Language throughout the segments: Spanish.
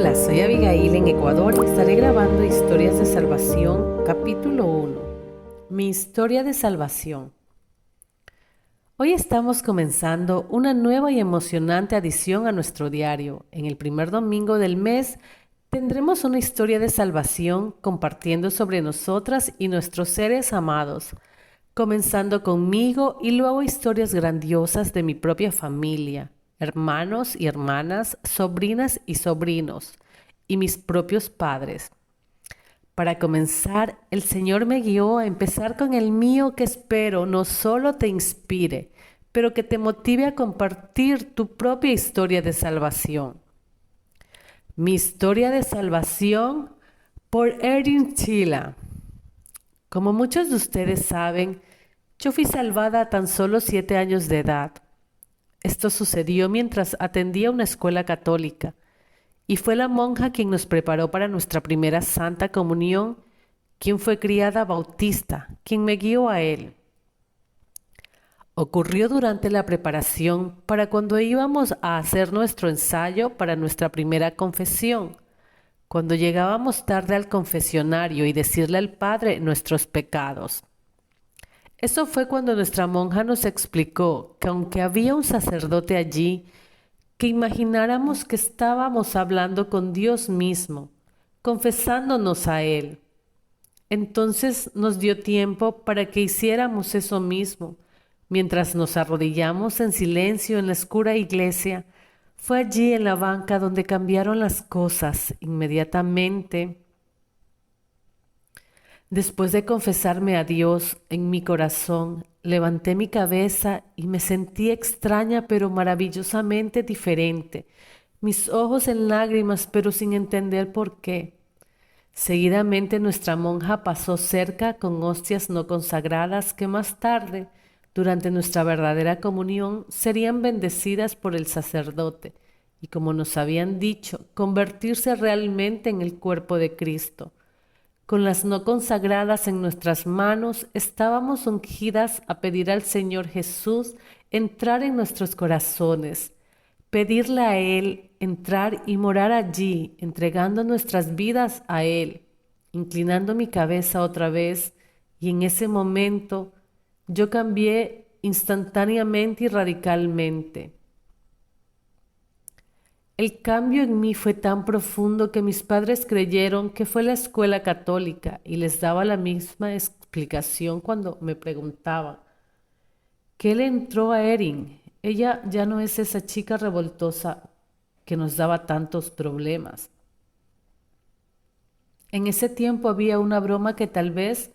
Hola, soy Abigail en Ecuador y estaré grabando Historias de Salvación, capítulo 1. Mi historia de salvación. Hoy estamos comenzando una nueva y emocionante adición a nuestro diario. En el primer domingo del mes tendremos una historia de salvación compartiendo sobre nosotras y nuestros seres amados, comenzando conmigo y luego historias grandiosas de mi propia familia, hermanos y hermanas, sobrinas y sobrinos, y mis propios padres. Para comenzar, el Señor me guió a empezar con el mío que espero no solo te inspire, pero que te motive a compartir tu propia historia de salvación. Mi historia de salvación por Erin Chila. Como muchos de ustedes saben, yo fui salvada a tan solo 7 años de edad. Esto sucedió mientras atendía una escuela católica y fue la monja quien nos preparó para nuestra primera Santa Comunión, quien fue criada bautista, quien me guió a él. Ocurrió durante la preparación para cuando íbamos a hacer nuestro ensayo para nuestra primera confesión, cuando llegábamos tarde al confesionario y decirle al Padre nuestros pecados. Eso fue cuando nuestra monja nos explicó que aunque había un sacerdote allí, que imagináramos que estábamos hablando con Dios mismo, confesándonos a Él. Entonces nos dio tiempo para que hiciéramos eso mismo. Mientras nos arrodillamos en silencio en la oscura iglesia, fue allí en la banca donde cambiaron las cosas inmediatamente. Después de confesarme a Dios en mi corazón, levanté mi cabeza y me sentí extraña pero maravillosamente diferente, mis ojos en lágrimas pero sin entender por qué. Seguidamente nuestra monja pasó cerca con hostias no consagradas que más tarde, durante nuestra verdadera comunión, serían bendecidas por el sacerdote y, como nos habían dicho, convertirse realmente en el cuerpo de Cristo. Con las no consagradas en nuestras manos, estábamos ungidas a pedir al Señor Jesús entrar en nuestros corazones, pedirle a Él entrar y morar allí, entregando nuestras vidas a Él, inclinando mi cabeza otra vez, y en ese momento yo cambié instantáneamente y radicalmente. El cambio en mí fue tan profundo que mis padres creyeron que fue la escuela católica y les daba la misma explicación cuando me preguntaban, ¿qué le entró a Erin? Ella ya no es esa chica revoltosa que nos daba tantos problemas. En ese tiempo había una broma que tal vez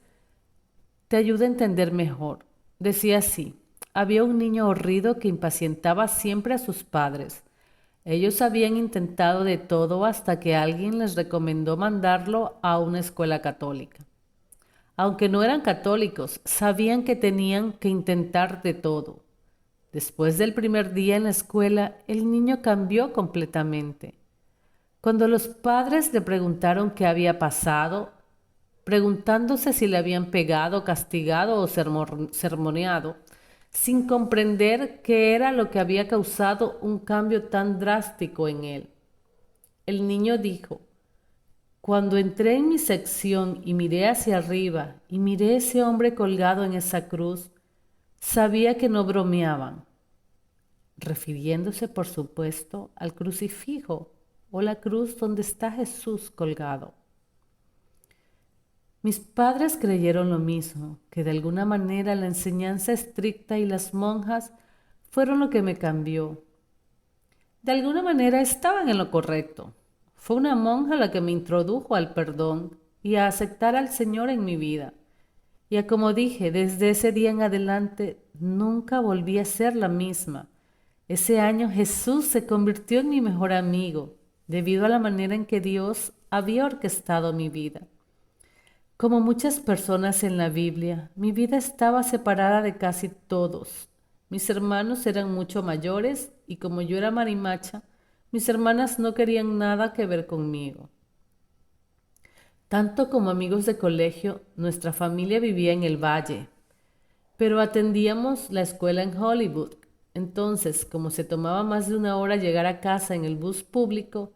te ayude a entender mejor. Decía así, había un niño horrido que impacientaba siempre a sus padres. Ellos habían intentado de todo hasta que alguien les recomendó mandarlo a una escuela católica. Aunque no eran católicos, sabían que tenían que intentar de todo. Después del primer día en la escuela, el niño cambió completamente. Cuando los padres le preguntaron qué había pasado, preguntándose si le habían pegado, castigado o sermoneado, sin comprender qué era lo que había causado un cambio tan drástico en él. El niño dijo, cuando entré en mi sección y miré hacia arriba y miré ese hombre colgado en esa cruz, sabía que no bromeaban, refiriéndose por supuesto al crucifijo o la cruz donde está Jesús colgado. Mis padres creyeron lo mismo, que de alguna manera la enseñanza estricta y las monjas fueron lo que me cambió. De alguna manera estaban en lo correcto. Fue una monja la que me introdujo al perdón y a aceptar al Señor en mi vida. Y como dije, desde ese día en adelante nunca volví a ser la misma. Ese año Jesús se convirtió en mi mejor amigo, debido a la manera en que Dios había orquestado mi vida. Como muchas personas en la Biblia, mi vida estaba separada de casi todos. Mis hermanos eran mucho mayores y como yo era marimacha, mis hermanas no querían nada que ver conmigo. Tanto como amigos de colegio, nuestra familia vivía en el valle, pero atendíamos la escuela en Hollywood. Entonces, como se tomaba más de una hora llegar a casa en el bus público,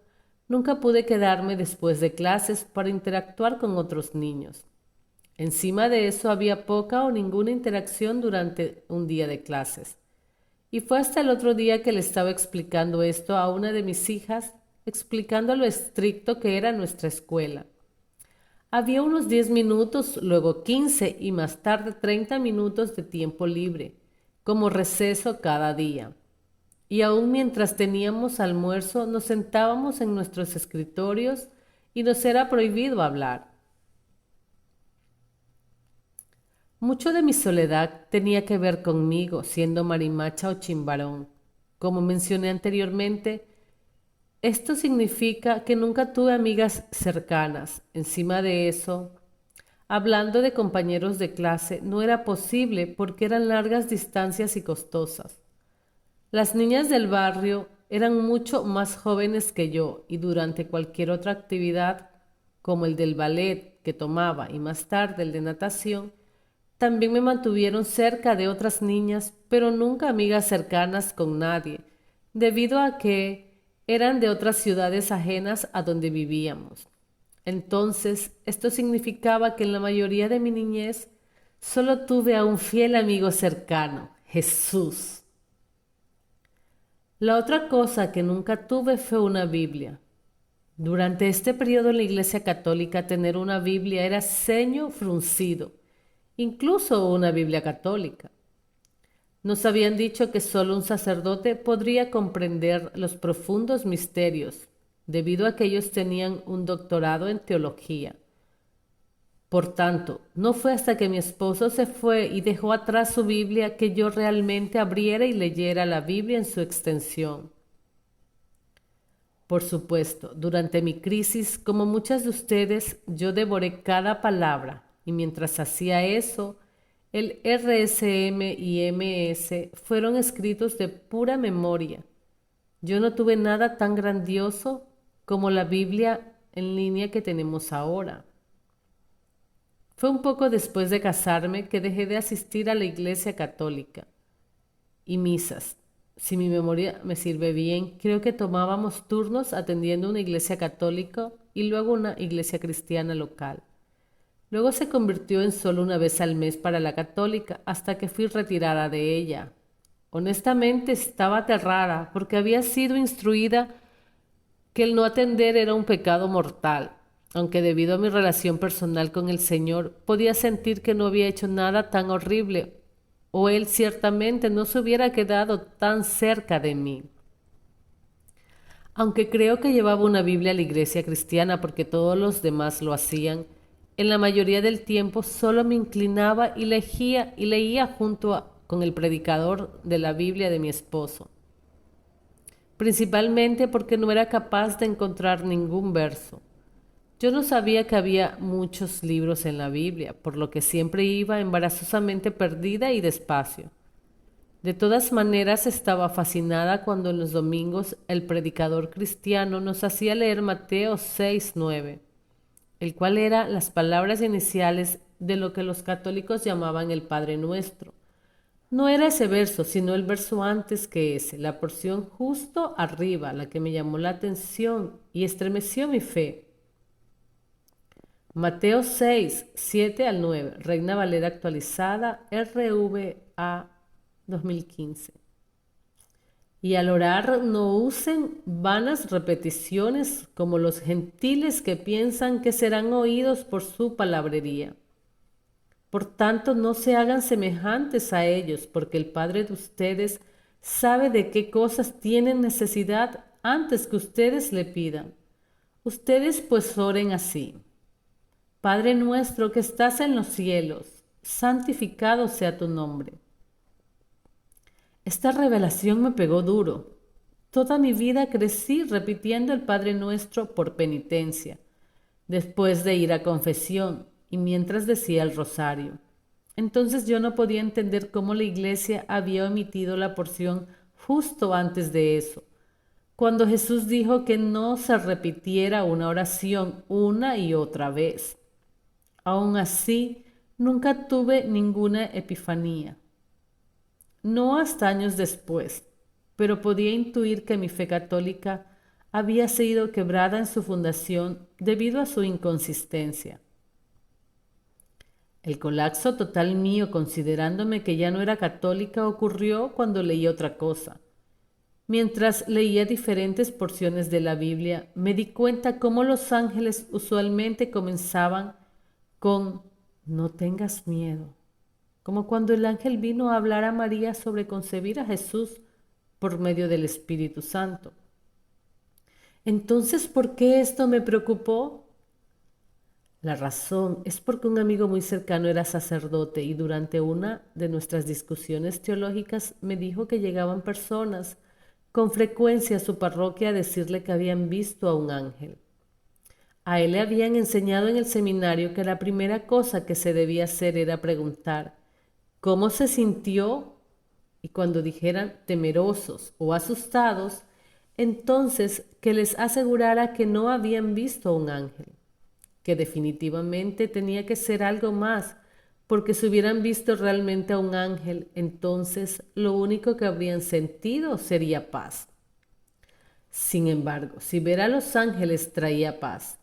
Nunca pude quedarme después de clases para interactuar con otros niños. Encima de eso había poca o ninguna interacción durante un día de clases. Y fue hasta el otro día que le estaba explicando esto a una de mis hijas, explicando lo estricto que era nuestra escuela. Había unos 10 minutos, luego 15 y más tarde 30 minutos de tiempo libre, como receso cada día. Y aún mientras teníamos almuerzo, nos sentábamos en nuestros escritorios y nos era prohibido hablar. Mucho de mi soledad tenía que ver conmigo, siendo marimacha o chimbarón. Como mencioné anteriormente, esto significa que nunca tuve amigas cercanas. Encima de eso, hablando de compañeros de clase, no era posible porque eran largas distancias y costosas. Las niñas del barrio eran mucho más jóvenes que yo y durante cualquier otra actividad, como el del ballet que tomaba y más tarde el de natación, también me mantuvieron cerca de otras niñas, pero nunca amigas cercanas con nadie, debido a que eran de otras ciudades ajenas a donde vivíamos. Entonces, esto significaba que en la mayoría de mi niñez solo tuve a un fiel amigo cercano, Jesús. La otra cosa que nunca tuve fue una Biblia. Durante este periodo en la Iglesia Católica tener una Biblia era ceño fruncido, incluso una Biblia católica. Nos habían dicho que solo un sacerdote podría comprender los profundos misterios, debido a que ellos tenían un doctorado en teología. Por tanto, no fue hasta que mi esposo se fue y dejó atrás su Biblia que yo realmente abriera y leyera la Biblia en su extensión. Por supuesto, durante mi crisis, como muchas de ustedes, yo devoré cada palabra y mientras hacía eso, el RSM y MS fueron escritos de pura memoria. Yo no tuve nada tan grandioso como la Biblia en línea que tenemos ahora. Fue un poco después de casarme que dejé de asistir a la iglesia católica y misas. Si mi memoria me sirve bien, creo que tomábamos turnos atendiendo una iglesia católica y luego una iglesia cristiana local. Luego se convirtió en solo una vez al mes para la católica hasta que fui retirada de ella. Honestamente estaba aterrada porque había sido instruida que el no atender era un pecado mortal, aunque debido a mi relación personal con el Señor podía sentir que no había hecho nada tan horrible o Él ciertamente no se hubiera quedado tan cerca de mí. Aunque creo que llevaba una Biblia a la iglesia cristiana porque todos los demás lo hacían, en la mayoría del tiempo solo me inclinaba y leía con el predicador de la Biblia de mi esposo, principalmente porque no era capaz de encontrar ningún verso. Yo no sabía que había muchos libros en la Biblia, por lo que siempre iba embarazosamente perdida y despacio. De todas maneras, estaba fascinada cuando en los domingos el predicador cristiano nos hacía leer Mateo 6:9, el cual era las palabras iniciales de lo que los católicos llamaban el Padre Nuestro. No era ese verso, sino el verso antes que ese, la porción justo arriba, la que me llamó la atención y estremeció mi fe. Mateo 6, 7 al 9, Reina Valera actualizada, RVA 2015. Y al orar no usen vanas repeticiones como los gentiles que piensan que serán oídos por su palabrería. Por tanto, no se hagan semejantes a ellos, porque el Padre de ustedes sabe de qué cosas tienen necesidad antes que ustedes le pidan. Ustedes pues oren así. Padre nuestro que estás en los cielos, santificado sea tu nombre. Esta revelación me pegó duro. Toda mi vida crecí repitiendo el Padre Nuestro por penitencia, después de ir a confesión y mientras decía el rosario. Entonces yo no podía entender cómo la iglesia había omitido la porción justo antes de eso, cuando Jesús dijo que no se repitiera una oración una y otra vez. Aún así, nunca tuve ninguna epifanía. No hasta años después, pero podía intuir que mi fe católica había sido quebrada en su fundación debido a su inconsistencia. El colapso total mío, considerándome que ya no era católica, ocurrió cuando leí otra cosa. Mientras leía diferentes porciones de la Biblia, me di cuenta cómo los ángeles usualmente comenzaban con "no tengas miedo", como cuando el ángel vino a hablar a María sobre concebir a Jesús por medio del Espíritu Santo. Entonces, ¿por qué esto me preocupó? La razón es porque un amigo muy cercano era sacerdote y durante una de nuestras discusiones teológicas me dijo que llegaban personas con frecuencia a su parroquia a decirle que habían visto a un ángel. A él le habían enseñado en el seminario que la primera cosa que se debía hacer era preguntar cómo se sintió, y cuando dijeran temerosos o asustados, entonces que les asegurara que no habían visto a un ángel, que definitivamente tenía que ser algo más, porque si hubieran visto realmente a un ángel, entonces lo único que habrían sentido sería paz. Sin embargo, si ver a los ángeles traía paz,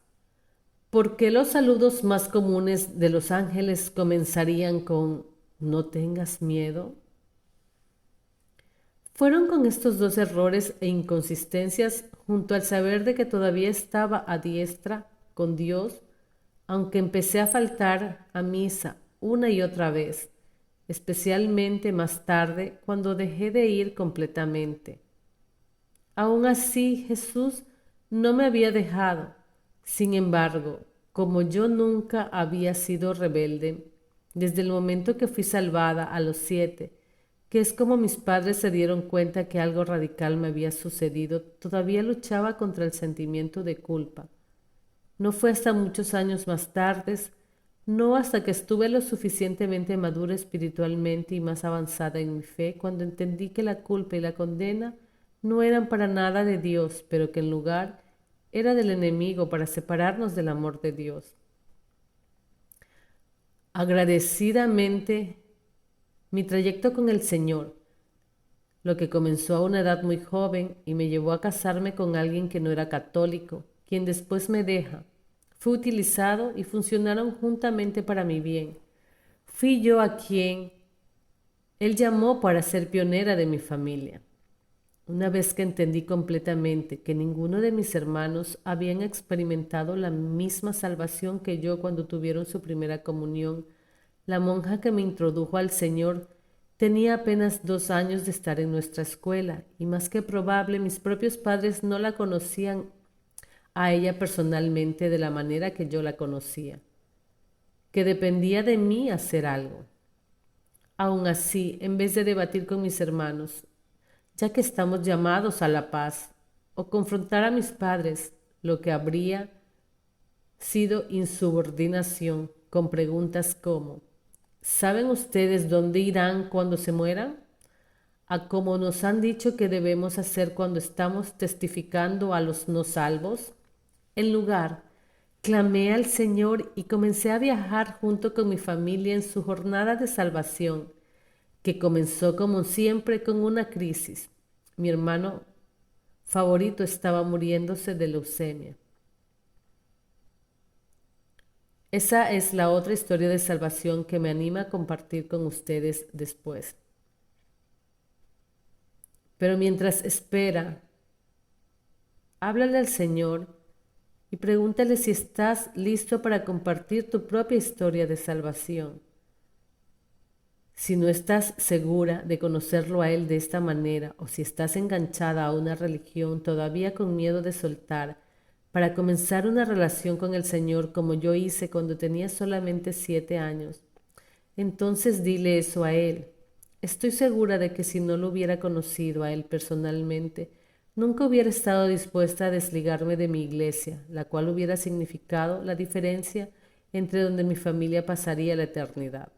¿por qué los saludos más comunes de los ángeles comenzarían con "no tengas miedo"? Fueron con estos dos errores e inconsistencias, junto al saber de que todavía estaba a diestra con Dios, aunque empecé a faltar a misa una y otra vez, especialmente más tarde cuando dejé de ir completamente. Aún así, Jesús no me había dejado. Sin embargo, como yo nunca había sido rebelde, desde el momento que fui salvada a los 7, que es como mis padres se dieron cuenta que algo radical me había sucedido, todavía luchaba contra el sentimiento de culpa. No fue hasta muchos años más tarde, no hasta que estuve lo suficientemente madura espiritualmente y más avanzada en mi fe, cuando entendí que la culpa y la condena no eran para nada de Dios, pero que en lugar era del enemigo para separarnos del amor de Dios. Agradecidamente, mi trayecto con el Señor, lo que comenzó a una edad muy joven y me llevó a casarme con alguien que no era católico, quien después me deja, fue utilizado y funcionaron juntamente para mi bien. Fui yo a quien Él llamó para ser pionera de mi familia. Una vez que entendí completamente que ninguno de mis hermanos habían experimentado la misma salvación que yo cuando tuvieron su primera comunión, la monja que me introdujo al Señor tenía apenas 2 años de estar en nuestra escuela y más que probable mis propios padres no la conocían a ella personalmente de la manera que yo la conocía, que dependía de mí hacer algo. Aún así, en vez de debatir con mis hermanos, ya que estamos llamados a la paz, o confrontar a mis padres, lo que habría sido insubordinación con preguntas como ¿saben ustedes dónde irán cuando se mueran? A como nos han dicho que debemos hacer cuando estamos testificando a los no salvos. En lugar, clamé al Señor y comencé a viajar junto con mi familia en su jornada de salvación, que comenzó como siempre con una crisis. Mi hermano favorito estaba muriéndose de leucemia. Esa es la otra historia de salvación que me anima a compartir con ustedes después. Pero mientras espera, háblale al Señor y pregúntale si estás listo para compartir tu propia historia de salvación. Si no estás segura de conocerlo a Él de esta manera, o si estás enganchada a una religión todavía con miedo de soltar, para comenzar una relación con el Señor como yo hice cuando tenía solamente 7 años, entonces dile eso a Él. Estoy segura de que si no lo hubiera conocido a Él personalmente, nunca hubiera estado dispuesta a desligarme de mi iglesia, la cual hubiera significado la diferencia entre donde mi familia pasaría la eternidad.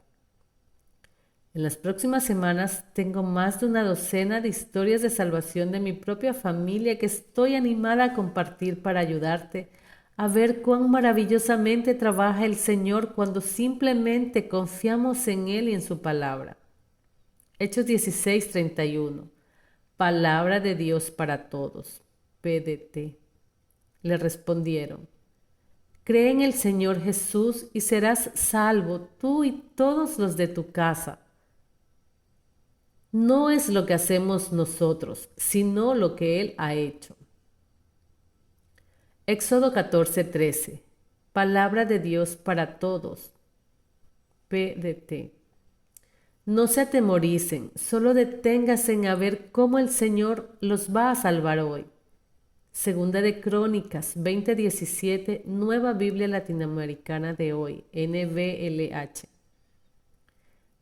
En las próximas semanas tengo más de una docena de historias de salvación de mi propia familia que estoy animada a compartir para ayudarte a ver cuán maravillosamente trabaja el Señor cuando simplemente confiamos en Él y en su palabra. Hechos 16:31. Palabra de Dios para todos. PDT. Le respondieron: cree en el Señor Jesús y serás salvo tú y todos los de tu casa. No es lo que hacemos nosotros, sino lo que Él ha hecho. Éxodo 14:13. Palabra de Dios para todos. PDT. No se atemoricen, solo deténganse en a ver cómo el Señor los va a salvar hoy. Segunda de Crónicas 20:17, Nueva Biblia Latinoamericana de hoy, NBLH.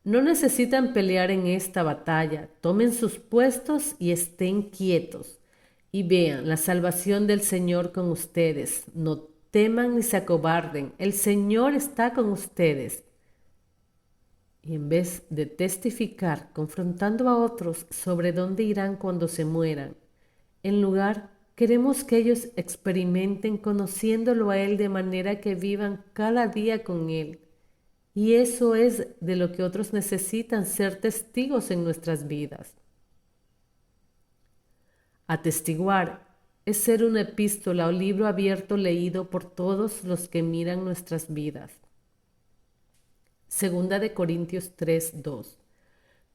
No necesitan pelear en esta batalla, tomen sus puestos y estén quietos. Y vean la salvación del Señor con ustedes. No teman ni se acobarden, el Señor está con ustedes. Y en vez de testificar confrontando a otros sobre dónde irán cuando se mueran, en lugar queremos que ellos experimenten conociéndolo a Él de manera que vivan cada día con Él. Y eso es de lo que otros necesitan ser testigos en nuestras vidas. Atestiguar es ser una epístola o libro abierto leído por todos los que miran nuestras vidas. Segunda de Corintios 3:2.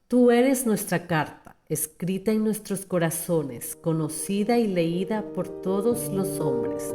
Tú eres nuestra carta, escrita en nuestros corazones, conocida y leída por todos los hombres.